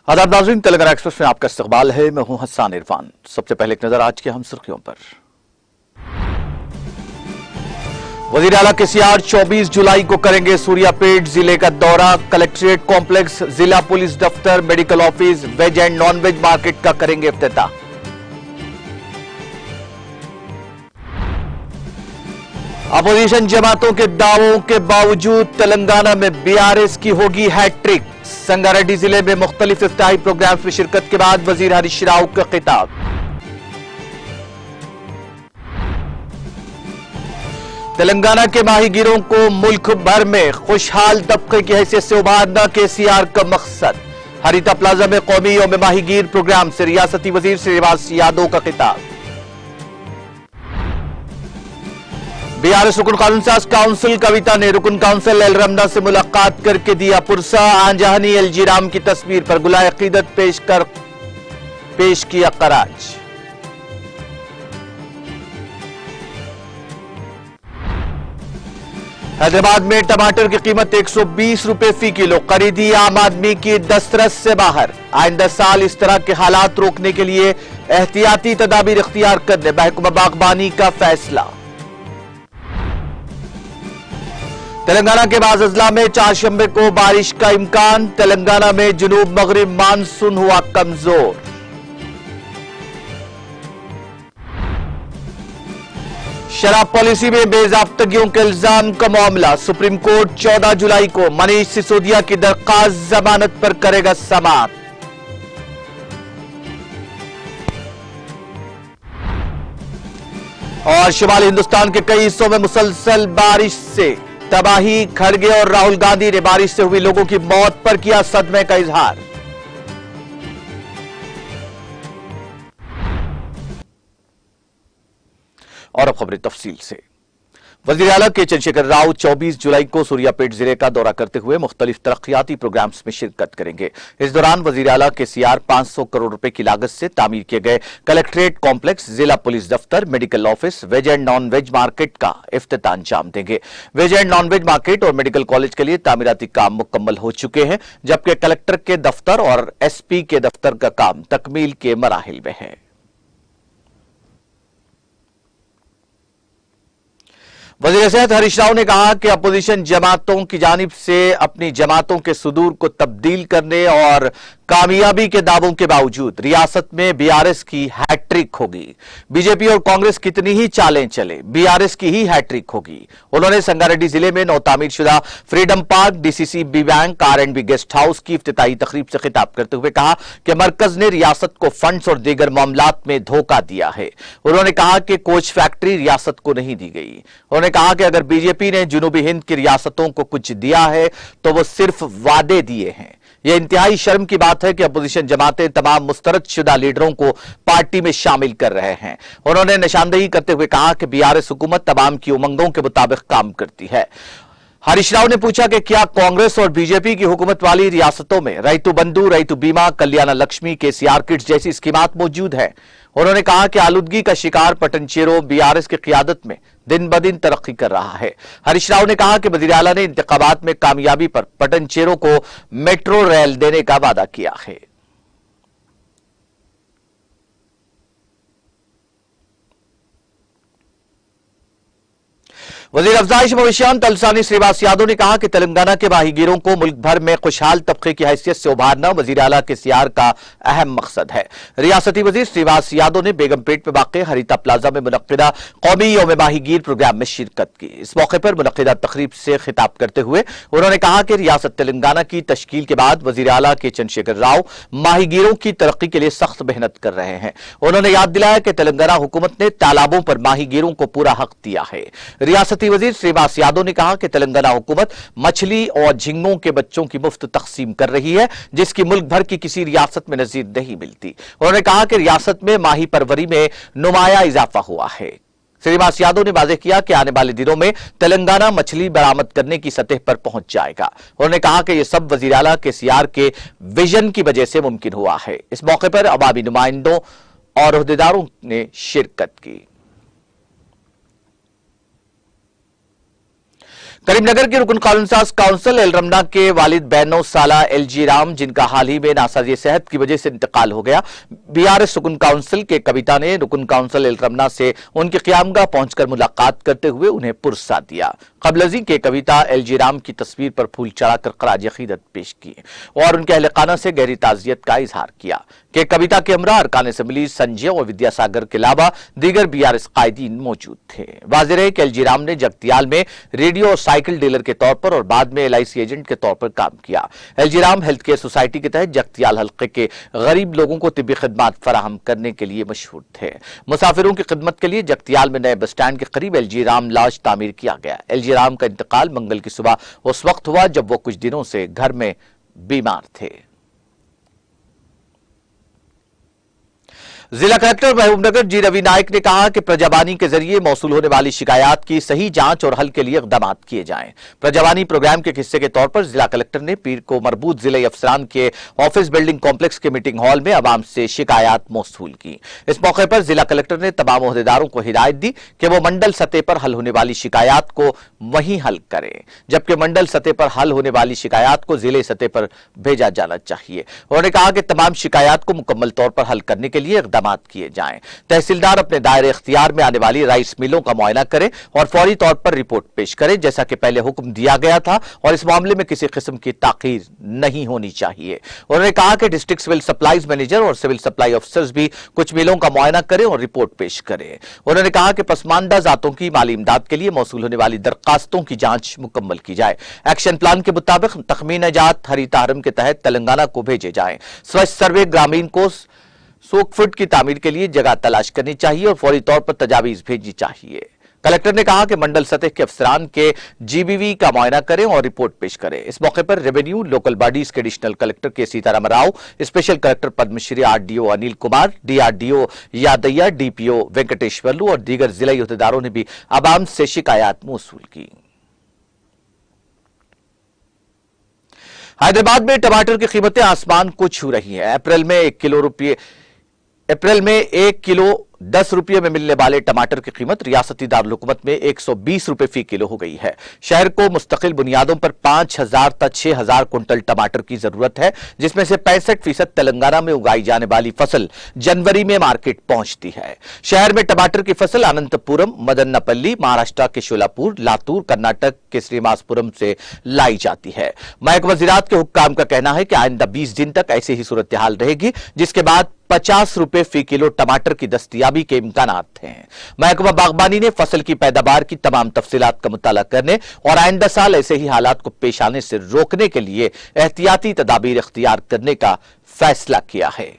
आदाब नाज़रीन, तेलंगाना एक्सप्रेस में आपका इस्तकबाल है। मैं हूं हसन इरफान। सबसे पहले एक नजर आज की हम सुर्खियों पर। वजीर आला केसीआर 24 जुलाई को करेंगे सूर्यापेट जिले का दौरा। कलेक्ट्रेट कॉम्प्लेक्स, जिला पुलिस दफ्तर, medical office, veg and non veg market का करेंगे इफ्तिताह। अपोजिशन जमातों के दावों के बावजूद तेलंगाना में बीआरएस की होगी हैट्रिक। संगारेड्डी जिले में मुख्तलिफ इफ्तिताही प्रोग्राम्स में शिरकत के बाद वजीर हरीश राव का खिताब। तेलंगाना के माहीगीरों को मुल्क भर में खुशहाल तबके की हैसियत से उभारना केसीआर का मकसद। हरिता प्लाजा में कौमी यौम माहीगीर प्रोग्राम से रियासती वजीर श्रीनिवास यादव का खिताब। बीआरएस रुकन कानून साज काउंसिल कविता ने रुकन काउंसिल एल रमना से मुलाकात करके दिया पुरसा। आंजहानी एलजी राम की तस्वीर पर गुलाए अकीदत पेश किया कराज। हैदराबाद में टमाटर की कीमत 120 रुपए फी किलो, खरीदी आम आदमी की दस्तरस से बाहर। आइंदा साल इस तरह के हालात रोकने के लिए एहतियाती तदाबीर इख्तियार करने महकमा बागबानी का फैसला। तेलंगाना के बाज़ अजला में चारशंबे को बारिश का इम्कान। तेलंगाना में जुनूब मगरिब मानसून हुआ कमजोर। शराब पॉलिसी में बेजाब्तगियों के इल्जाम का मामला। सुप्रीम कोर्ट 14 जुलाई को मनीष सिसोदिया की दरखास्त जमानत पर करेगा समाअत। और शुमाली हिंदुस्तान के कई हिस्सों में मुसलसल बारिश से तबाही। खड़गे और राहुल गांधी ने बारिश से हुई लोगों की मौत पर किया सदमे का इजहार। और अब खबरें तफसील से। वजीर आला के चंद्रशेखर राव 24 जुलाई को सूर्यापेट जिले का दौरा करते हुए मुख्तलिफ तरक्याती प्रोग्राम्स में शिरकत करेंगे। इस दौरान वजीर आला केसीआर 500 करोड़ रुपए की लागत से तामीर किए गए कलेक्ट्रेट कॉम्प्लेक्स, जिला पुलिस दफ्तर, medical office, veg and non veg market का इफ्तिताह अंजाम देंगे। Veg and non veg market और मेडिकल कॉलेज के लिए तामीराती काम मुकम्मल हो चुके हैं, जबकि कलेक्टर के दफ्तर और एसपी के दफ्तर का काम तकमील के मराहिल में है। वज़ीर सेहत हरीश राव ने कहा कि अपोजिशन जमातों की जानिब से अपनी जमातों के सुदूर को तब्दील करने और कामयाबी के दावों के बावजूद रियासत में बीआरएस की हैट्रिक होगी। बीजेपी और कांग्रेस कितनी ही चालें चले, बीआरएस की ही हैट्रिक होगी। उन्होंने संगारेड्डी जिले में नौ तामीर शुदा freedom park, DCC B bank, R and B guest house की इफ्तिताही तकरीब से खिताब करते हुए कहा कि मरकज ने रियासत को फंड्स और दीगर मामलात में धोखा दिया है। उन्होंने कहा कि कोच फैक्ट्री रियासत को नहीं दी गई। उन्होंने कहा कि अगर बीजेपी ने जनूबी हिंद की रियासतों को कुछ दिया है तो वो सिर्फ वादे दिए हैं। यह इंतहाई शर्म की बात है कि अपोजिशन जमातें तमाम मुस्तरद शुदा लीडरों को पार्टी में शामिल कर रहे हैं। उन्होंने निशानदेही करते हुए कहा कि बीआरएस हुकूमत तमाम की उमंगों के मुताबिक काम करती है। हरीश राव ने पूछा कि क्या कांग्रेस और बीजेपी की हुकूमत वाली रियासतों में रैतु बंधु, रैतु बीमा, कल्याण लक्ष्मी, केसीआर किट्स जैसी स्कीमात मौजूद है। उन्होंने कहा कि आलूदगी का शिकार पटनचेरो बीआरएस की क़ियादत में दिन ब दिन तरक्की कर रहा है। हरीश राव ने कहा कि वज़ीर आला ने इंतखाबात में कामयाबी पर पटनचेरो को मेट्रो रेल देने का वादा किया है। वज़ीर अफजाइश मवेशियान तलसानी श्रीनिवास यादव ने कहा कि तेलंगाना के माहीगीरों को मुल्क भर में खुशहाल तबके की हैसियत से उभारना वज़ीर आला केसीआर का अहम मकसद है। रियासती वज़ीर श्रीनिवास यादव ने बेगमपेट में वाक़ हरिता प्लाजा में मुनक्किदा कौमी यौम माहीगीर प्रोग्राम में शिरकत की। इस मौके पर मुनक्किदा तकरीब से खिताब करते हुए उन्होंने कहा कि रियासत तेलंगाना की तश्कील के बाद वज़ीर आला के चंद्रशेखर राव माहीगीरों की तरक्की के लिए सख्त मेहनत कर रहे हैं। उन्होंने याद दिलाया कि तेलंगाना हुकूमत ने तालाबों पर माहीगीरों को पूरा हक दिया है। रियासती वजीर श्रीनिवास यादव ने कहा कि तेलंगाना हुकूमत मछली और झींगों के बच्चों की मुफ्त तकसीम कर रही है, जिसकी मुल्क भर की किसी रियासत में नजीर नहीं मिलती। उन्होंने कहा कि रियासत में माही परवरी में नुमाया इजाफा हुआ है। श्रीनिवास यादव ने वाज़ेह किया कि आने वाले दिनों में तेलंगाना मछली बरामद करने की सतह पर पहुंच जाएगा। उन्होंने कहा कि यह सब वज़ीर आला केसीआर के विजन की वजह से मुमकिन हुआ है। इस मौके पर अवामी नुमाइंदों और ओहदेदारों ने शिरकत की। करीमनगर के रुकन काउंसिल एल रमना के वालिद 92 साला एलजी राम, जिनका हाल ही में नासाजी सेहत की वजह से इंतकाल हो गया, बीआरएस रुकन काउंसिल के कविता ने रुकन काउंसिल एल रमना से उनकी क़यामगाह पहुंचकर मुलाकात करते हुए उन्हें पुरस्कार दिया। कबलजी के कविता एलजी राम की तस्वीर पर फूल चढ़ाकर खराज अकीदत पेश किए और उनके अहले खाना से गहरी ताज़ियत का इजहार किया कि कविता के हमरा अरकान असेंबली संजय और विद्यासागर के अलावा दीगर बीआरएस कायदीन मौजूद थे। वाज़ेह है कि एलजी राम ने जगतियाल में रेडियो और साइकिल डीलर के तौर पर और बाद में एलआईसी एजेंट के तौर पर काम किया। LG Ram health care society के तहत जगतियाल हल्के के गरीब लोगों को तिब्बी खिदमत फराहम करने के लिए मशहूर थे। मुसाफिरों की खिदमत के लिए जगतियाल में नए बस स्टैंड के करीब एलजी राम लॉज तामीर किया गया। एलजी राम का इंतकाल मंगल की सुबह उस वक्त हुआ जब वो कुछ दिनों से घर में बीमार थे। जिला कलेक्टर महबूबनगर जी रवि नायक ने कहा कि प्रजावानी के जरिए मौसूल होने वाली शिकायत की सही जांच और हल के लिए इक़दाम किए जाएं। प्रजावानी प्रोग्राम के हिस्से के तौर पर जिला कलेक्टर ने पीर को मरबूत जिले अफसरान के ऑफिस बिल्डिंग कॉम्प्लेक्स के मीटिंग हॉल में आवाम से शिकायत मौसूल की। इस मौके पर जिला कलेक्टर ने तमाम ओहदेदारों को हिदायत दी कि वो मंडल सतह पर हल होने वाली शिकायत को वहीं हल करें, जबकि मंडल सतह पर हल होने वाली शिकायत को जिले सतह पर भेजा जाना चाहिए। उन्होंने कहा कि तमाम शिकायत को मुकम्मल तौर पर हल करने के लिए किए जाएं। तहसीलदार अपने दायरे इख्तियार में आने वाली राइस मिलों का मुआयना करें और फौरी तौर पर रिपोर्ट पेश करें, जैसा कि पहले हुक्म दिया गया था, और इस मामले में किसी किस्म की ताखीर नहीं होनी चाहिए। उन्होंने कहा कि डिस्ट्रिक्ट सिविल सप्लाईज मैनेजर और सिविल सप्लाई ऑफिसर्स भी कुछ मिलों का मुआयना करें और रिपोर्ट पेश करें। उन्होंने कहा कि पसमानदा जातों की माली इमदाद के लिए मौसूल होने वाली दरखास्तों की जांच मुकम्मल की जाए। एक्शन प्लान के मुताबिक तखमीन जात हरीता हरम के तहत तेलंगाना को भेजे जाएं। स्वच्छ सर्वे ग्रामीण को 100 फुट की तामीर के लिए जगह तलाश करनी चाहिए और फौरी तौर पर तजावीज भेजनी चाहिए। कलेक्टर ने कहा कि मंडल सतह के अफसरान के जीबीवी का मुआयना करें और रिपोर्ट पेश करें। इस मौके पर रेवेन्यू लोकल बॉडीज के additional collector K Sitaram Rao, special collector Padmasri RDO Anil Kumar, DRDO Yadaiah, DPO Venkateswarlu और दीगर जिला अहदेदारों ने भी आवाम से शिकायत मौसूल की। हैदराबाद में टमाटर की कीमतें आसमान को छू रही हैं। अप्रैल में 1 किलो 10 रुपये में मिलने वाले टमाटर की कीमत रियासती दारुल-हुकूमत में 120 रुपये फी किलो हो गई है। शहर को मुस्तकिल बुनियादों पर 5000 तक 6000 कुंटल टमाटर की जरूरत है, जिसमें से 65% तेलंगाना में उगाई जाने वाली फसल जनवरी में मार्केट पहुंचती है। शहर में टमाटर की फसल अनंतपुरम, मदनपल्ली, महाराष्ट्र के शोलापुर, लातूर, कर्नाटक के श्रीनिवासपुरम से लाई जाती है। महकमा ज़राअत के हुक्काम का कहना है कि आइंदा 20 दिन तक ऐसी ही सूरत हाल रहेगी, जिसके बाद 50 रुपए फी किलो टमाटर की दस्तयाबी के इम्कानात हैं। महकमा बागबानी ने फसल की पैदावार की तमाम तफसीलात का मुताला करने और आइंदा साल ऐसे ही हालात को पेश आने से रोकने के लिए एहतियाती तदाबीर इख्तियार करने का फैसला किया है।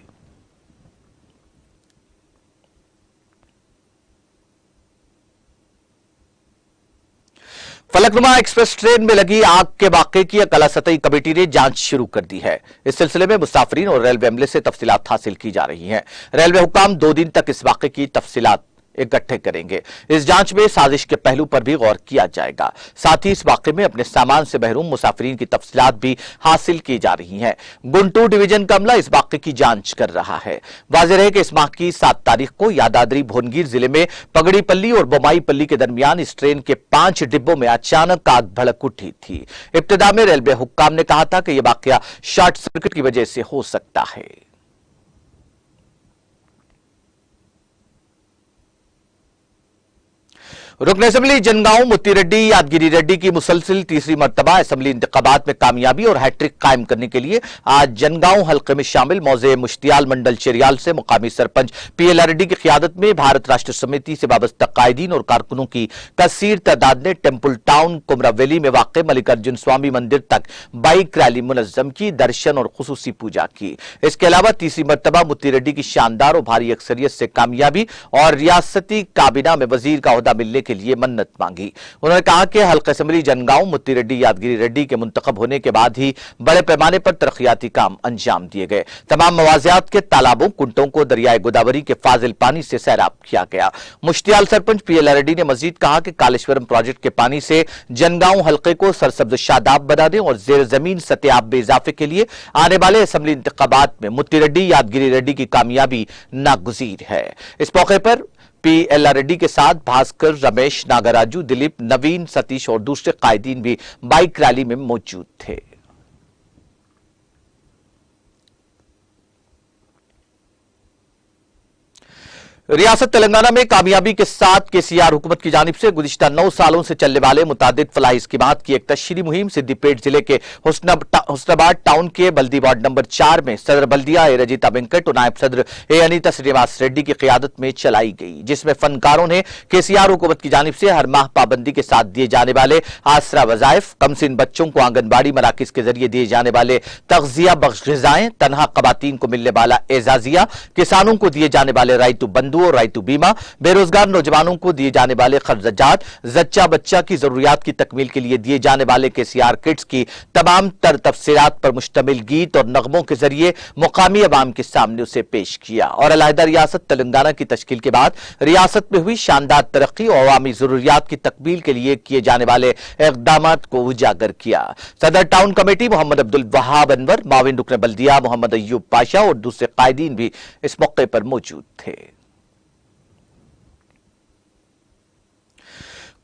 फलकनुमा एक्सप्रेस ट्रेन में लगी आग के वाकये की अकला सतही कमेटी ने जांच शुरू कर दी है। इस सिलसिले में मुसाफिरीन और रेलवे अमले से तफसीलात हासिल की जा रही हैं। रेलवे हुक्काम 2 दिन तक इस वाकये की तफसीलात इकट्ठे करेंगे। इस जांच में साजिश के पहलू पर भी गौर किया जाएगा। साथ ही इस वाकये में अपने सामान से महरूम मुसाफिरीन की तफसीलात भी हासिल की जा रही हैं। गुंटूर डिवीजन का अमला इस वाकये की जांच कर रहा है। वाज़ेह है कि इस माह की 7 तारीख को यादाद्री भुवनगिर जिले में पगड़ीपल्ली और बोमाईपल्ली के दरमियान इस ट्रेन के 5 डिब्बों में अचानक आग भड़क उठी थी। इब्तिदा में रेलवे हुक्काम ने कहा था कि यह वाकया शॉर्ट सर्किट की वजह से हो सकता है। रुकन असेंबली जनगांव मुत्ती रेड्डी यादगिरी रेड्डी की मुसलसिल तीसरी मर्तबा असेंबली इंतखाबात में कामयाबी और हैट्रिक कायम करने के लिए आज जनगांव हल्के में शामिल मौजे मुश्तियाल मंडल चेरियाल से मुकामी सरपंच पीएल रेड्डी की क़ियादत में भारत राष्ट्र समिति से वाबस्ता कायदीन और कारकुनों की कसीर तादाद ने टेम्पल टाउन कुमरावैली में वाक़ मल्लिकार्जुन स्वामी मंदिर तक बाइक रैली मुनज़्ज़म की, दर्शन और खुसूसी पूजा की। इसके अलावा तीसरी मर्तबा मुत्ती रेड्डी की शानदार और भारी अक्सरियत से कामयाबी और रियासती काबीना में वजीर का ओहदा मिलने के लिए मन्नत मांगी। उन्होंने कहा कि हल्का असेंबली जनगांव मुत्ती रेड्डी यादगिरी रेड्डी के मुंतखब होने के बाद ही बड़े पैमाने पर तरक्याती काम अंजाम दिए गए। तमाम मवाजियात के तालाबों, कुंटों को दरियाए गोदावरी के फाजिल पानी से सैराब किया गया। मुश्तियाल सरपंच पीएल रेड्डी ने मजीद कहा कि कालेश्वरम प्रोजेक्ट के पानी से जनगांव हल्के को सरसब्ज शादाब बनाने और जेर जमीन सतह में इजाफे के लिए आने वाले असेंबली इंतखाबात में मुत्ती रेड्डी यादगिरी रेड्डी की कामयाबी नागुज़ीर है। इस मौके पर पी एल रेड्डी के साथ भास्कर, रमेश, नागराजू, दिलीप, नवीन, सतीश और दूसरे कायदीन भी बाइक रैली में मौजूद थे। रियासत तेलंगाना में कामयाबी के साथ केसीआर हुकूमत की जानिब से गुज़िश्ता 9 सालों से चलने वाले मुतादिद फलाही स्कीमात की एक तशहीरी मुहिम सिद्दीपेट जिले के हुस्नाबाद टाउन के बल्दी वार्ड नंबर 4 में सदर बल्दिया ए रजिता वेंकट और नायब सदर ए अनीता श्रीनिवास रेड्डी की क़ियादत में चलाई गई, जिसमें फनकारों ने केसीआर हुकूमत की जानिब से हर माह पाबंदी के साथ दिए जाने वाले आसरा वज़ाइफ, कमसिन बच्चों को आंगनबाड़ी मराकिज के जरिए दिए जाने वाले तग़ज़िया बख्श ग़िज़ाएं, तनहा ख़वातीन को मिलने वाला एजाजिया, किसानों को दिए जाने वाले राइतु बंधु और राइतु बीमा, बेरोजगार नौजवानों को दिए जाने वाले खर्चात, जच्चा बच्चा की जरूरियात की तकमील के लिए दिए जाने वाले केसीआर किट्स की तमाम तर तफसीलात पर मुश्तमिल गीत और नगमों के जरिए मुकामी अवाम के सामने उसे पेश किया और अलहदा रियासत तेलंगाना की तश्कील के बाद रियासत में हुई शानदार तरक्की और अवामी जरूरियात की तकमील के लिए किए जाने वाले इक़दामात को उजागर किया। सदर टाउन कमेटी मोहम्मद अब्दुल वहाब अनवर, माविन रुकन बल्दिया मोहम्मद अय्यूब पाशा और दूसरे कायदीन भी इस मौके पर मौजूद थे।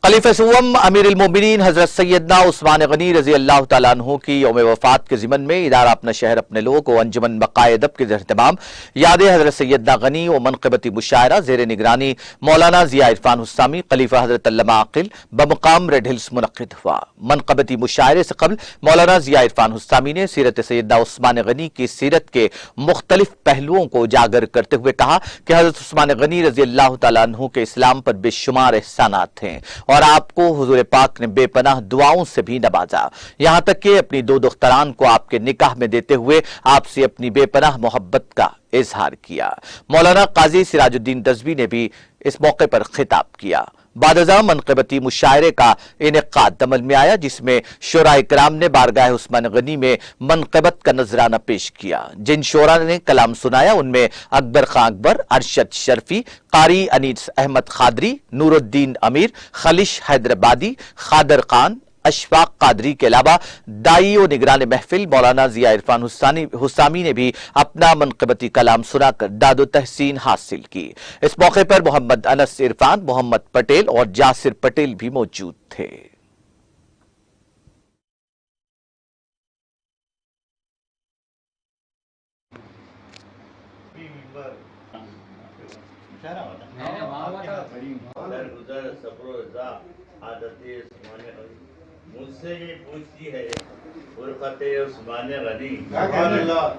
खलीफा सुवम अमीर अल-मोमिनीन हजरत सैयदना उस्मान गनी रजी अल्लाह तआला अन्हु की यौम वफात के ज़िमन में इदारा अपना शहर अपने लोग को अंजुमन बक़ाए अदब के एहतमाम याद हजरत सैयदना गनी और मनक़बती मुशायरा ज़ेर निगरानी मौलाना ज़िया इरफान हुस्सामी खलीफा हजरत अल्लामा आक़िल बमकाम रेड हिल्स मुनक़्क़िद हुआ। मनक़बती मुशायरे से कबल मौलाना ज़िया इरफान हुस्सामी ने सीरत सैयदना उस्मान गनी की सीरत के मुख्तलिफ पहलुओं को उजागर करते हुए कहा कि हजरत उस्मान गनी रजी अल्लाह तआला अन्हु के इस्लाम पर बेशुमार एहसानात हैं और आपको हुजूर पाक ने बेपनाह दुआओं से भी नवाजा, यहां तक कि अपनी 2 दुख्तरान को आपके निकाह में देते हुए आपसे अपनी बेपनाह मोहब्बत का इजहार किया। मौलाना काजी सिराजुद्दीन दज़वी ने भी इस मौके पर खिताब किया। बादज़ा मनक़बती मुशायरे का इनेक़ाद अमल में आया, जिसमें शोराए किराम ने बारगाह उस्मान गनी में मनक़बत का नजराना पेश किया। जिन शोरा ने कलाम सुनाया उनमें अकबर खां अकबर, अरशद शर्फी, कारी अनीस अहमद खादरी, नूरुद्दीन अमीर, खलिश हैदराबादी, खादर खान, अशफाक कादरी के अलावा दाई और निगरान महफिल मौलाना ज़िया इरफान हुस्सामी ने भी अपना मनक़बती कलाम सुनाकर दादो तहसीन हासिल की। इस मौके पर मोहम्मद अनस इरफान, मोहम्मद पटेल और जासिर पटेल भी मौजूद थे। मुझसे ये पूछती है फुरक़त उस्मान गनी,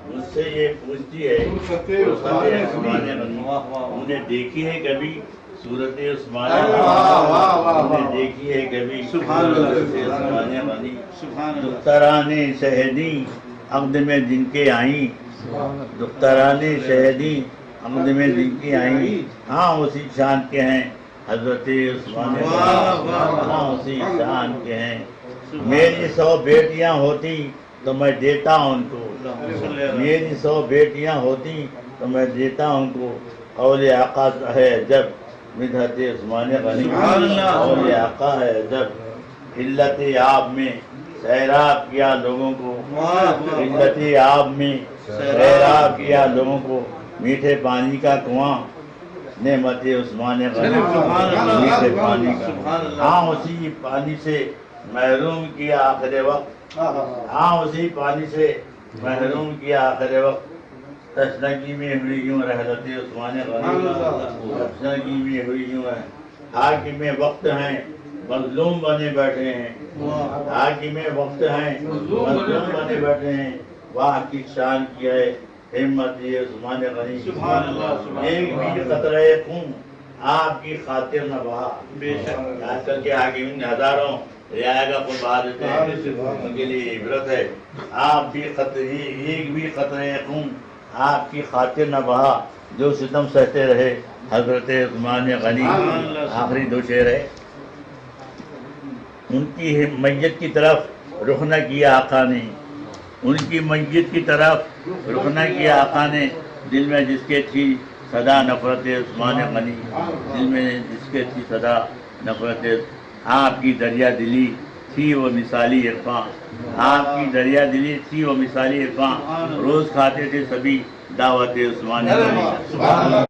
मुझसे ये पूछती है फुरक़त उस्मान गनी, उन्हें देखी है कभी सूरत उस्मान गनी, उन्हें देखी है कभी सूरत उस्मान गनी, दुख्तराने शहदी अक़द में जिनके आई, दुख्तराने शहदी अक़द में जिनके आई, हाँ उसी शान के हैं हज़रत उस्मान गनी, हाँ उसी शान के हैं। मेरी 100 बेटियां होती तो मैं देता उनको, मेरी 100 बेटियां होती तो मैं देता उनको। औले आका है जब मिदहत उस्मान गनी, औले आका है जब इल्लत आब में सैराब किया लोगों को, इल्लत आब में सैराब किया लोगों को। मीठे पानी का कुआं नेमत उस्मान गनी, मीठे पानी का, हाँ उसी पानी से महरूम किया आखिर वक्त, हाँ उसी पानी से महरूम किया आखिर वक्त। तशनगी में हुई यूं रहलत उस्मान गनी, तशनगी में हुई यूं है। हाकिम वक्त हैं मजलूम बने बैठे हैं, हाकिम वक्त हैं मजलूम बने बैठे हैं। वाह की शान की है हिम्मत ये उस्मान गनी, एक भी कतरे खून आपकी खातिर न बहा। बेशक आजकल के हाकिम हजारों रियाया का कुर्बान देते हैं, उनके लिए इबरत है। आप भी एक भी क़तरे खून आपकी खातिर न बहा, जो सितम सहते रहे हजरत उस्मान गनी। आखिरी 2 शेर है। उनकी मैयत की तरफ रुख न किया आका ने, उनकी मैयत की तरफ रुख न किया आका ने। दिल में जिसके थी सदा नफरत उस्मान गनी, दिल में जिसके थी सदा नफरत। आपकी दरिया दिली थी वो मिसाली इरफान, आपकी दरिया दिली थी वो मिसाली इरफान। रोज खाते थे सभी दावत उस्मान गनी।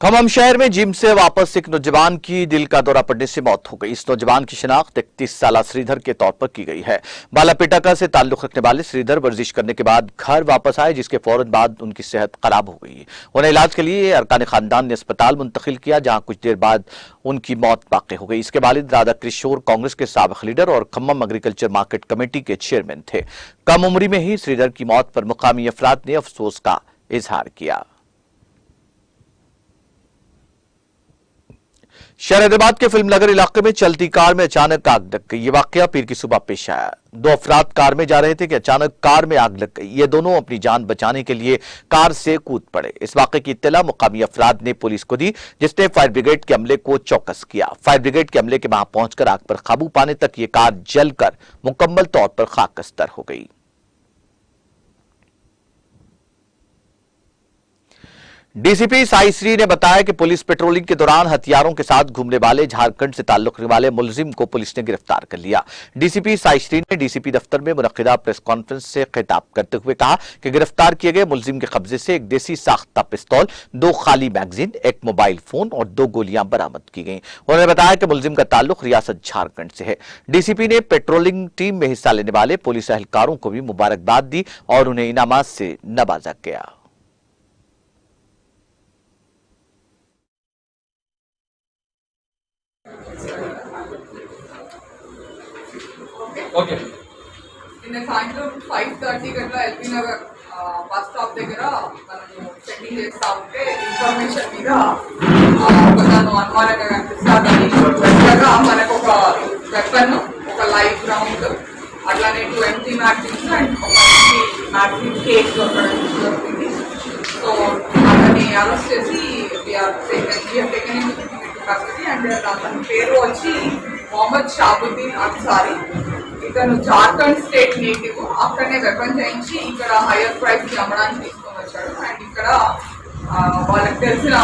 खम्मम शहर में जिम से वापस एक नौजवान की दिल का दौरा पड़ने से मौत हो गई। इस नौजवान की शिनाख्त 31 साल श्रीधर के तौर पर की गई है। बालापिटाका से ताल्लुक रखने वाले श्रीधर वर्जिश करने के बाद घर वापस आए, जिसके फौरन बाद उनकी सेहत खराब हो गई। उन्हें इलाज के लिए अरकान खानदान ने अस्पताल मुंतकिल किया, जहां कुछ देर बाद उनकी मौत वाक़ हो गई। इसके वालिद राधा किशोर कांग्रेस के साबिक लीडर और खम्मम एग्रीकल्चर मार्केट कमेटी के चेयरमैन थे। कम उम्री में ही श्रीधर की मौत पर मुकामी अफराद ने अफसोस का इजहार किया। शहर हैदराबाद के फिल्म नगर इलाके में चलती कार में अचानक आग लग गई। ये वाकया पीर की सुबह पेश आया। दो अफराद कार में जा रहे थे कि अचानक कार में आग लग गई। ये दोनों अपनी जान बचाने के लिए कार से कूद पड़े। इस वाकये की इत्तला मुकामी अफराद ने पुलिस को दी, जिसने फायर ब्रिगेड के अमले को चौकस किया। फायर ब्रिगेड के अमले के वहां पहुंचकर आग पर काबू पाने तक ये कार जलकर मुकम्मल तौर पर खाकस्तर हो गई। डीसीपी साईश्री ने बताया कि पुलिस पेट्रोलिंग के दौरान हथियारों के साथ घूमने वाले झारखंड से ताल्लुक रखने वाले मुलजिम को पुलिस ने गिरफ्तार कर लिया। डीसीपी साईश्री ने डीसीपी दफ्तर में मुनक्किदा प्रेस कॉन्फ्रेंस से खिताब करते हुए कहा कि गिरफ्तार किए गए मुलजिम के कब्जे से एक देसी साख्ता पिस्तौल, 2 खाली मैगजीन, एक मोबाइल फोन और 2 गोलियां बरामद की गई। उन्होंने बताया कि मुलजिम का ताल्लुक रियासत झारखंड से है। डीसीपी ने पेट्रोलिंग टीम में हिस्सा लेने वाले पुलिस एहलकारों को भी मुबारकबाद दी और उन्हें इनामात से नवाजा गया। ఓకే నిన్న సాయంత్రం 5:30 గంటల ఎల్బీ నగర్ బస్ స్టాప్ దగ్గర మనము చెకింగ్ చేస్తా ఉంటే ఇన్ఫర్మేషన్ మీద ఒకదాను అనుమానంగా కనిపిస్తాదని దగ్గరగా మనకు ఒక వెపన్, ఒక లైవ్ రౌండ్, అట్లానే 2 ఎంటీ మ్యాగజైన్స్ అండ్ ఒక మ్యాగజైన్ కేక్ దొరికింది. సో అతన్ని అరెస్ట్ చేసి టేకెన్ కస్టడీ. అండ్ అతని పేరు వచ్చి మొహమ్మద్ షాబుద్దీన్ అన్సారీ. ఇతను జార్ఖండ్ స్టేట్ నేటివ్. అక్కడనే వెపన్ చేయించి ఇక్కడ హైయర్ ప్రైస్ కి అమ్మడానికి తీసుకొని వచ్చాడు. అండ్ ఇక్కడ వాళ్ళకి తెలిసిన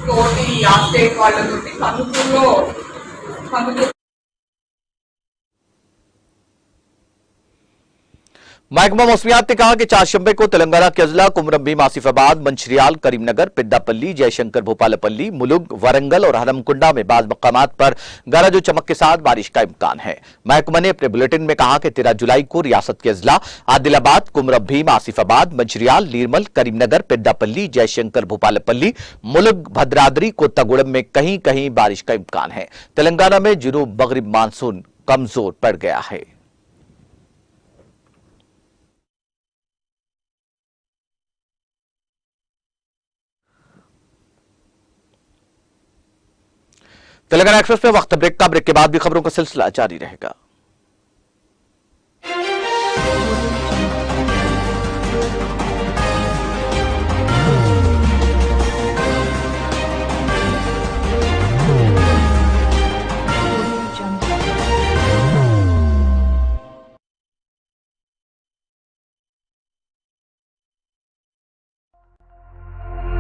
తోటి ఆ స్టేట్ వాళ్ళతోటి కందుకూరులో महकमा मौसमियात ने कहा कि चारशंबे को तेलंगाना के अजला कुमरंभीम, आसिफाबाद, मंचिरियाल, करीमनगर, पिद्दापल्ली, जयशंकर, भोपालपल्ली, मुलुग, वरंगल और हरमकुंडा में बाज मकामात पर गरज और चमक के साथ बारिश का इम्कान है। महकमा ने अपने बुलेटिन में कहा कि 13 जुलाई को रियासत के अजला आदिलाबाद, कुमरंभीम, आसिफाबाद, मंचिरियाल, नीरमल, करीमनगर, पिद्दापल्ली, जयशंकर, भोपालपल्ली, मुलुग, भद्राद्री, कोत्तागुड़म में कहीं कहीं बारिश का इम्कान है। तेलंगाना में जुनूब मगरिब मानसून कमजोर पड़ गया है। तेलंगाना एक्सप्रेस में वक्त ब्रेक का, ब्रेक के बाद भी खबरों का सिलसिला जारी रहेगा।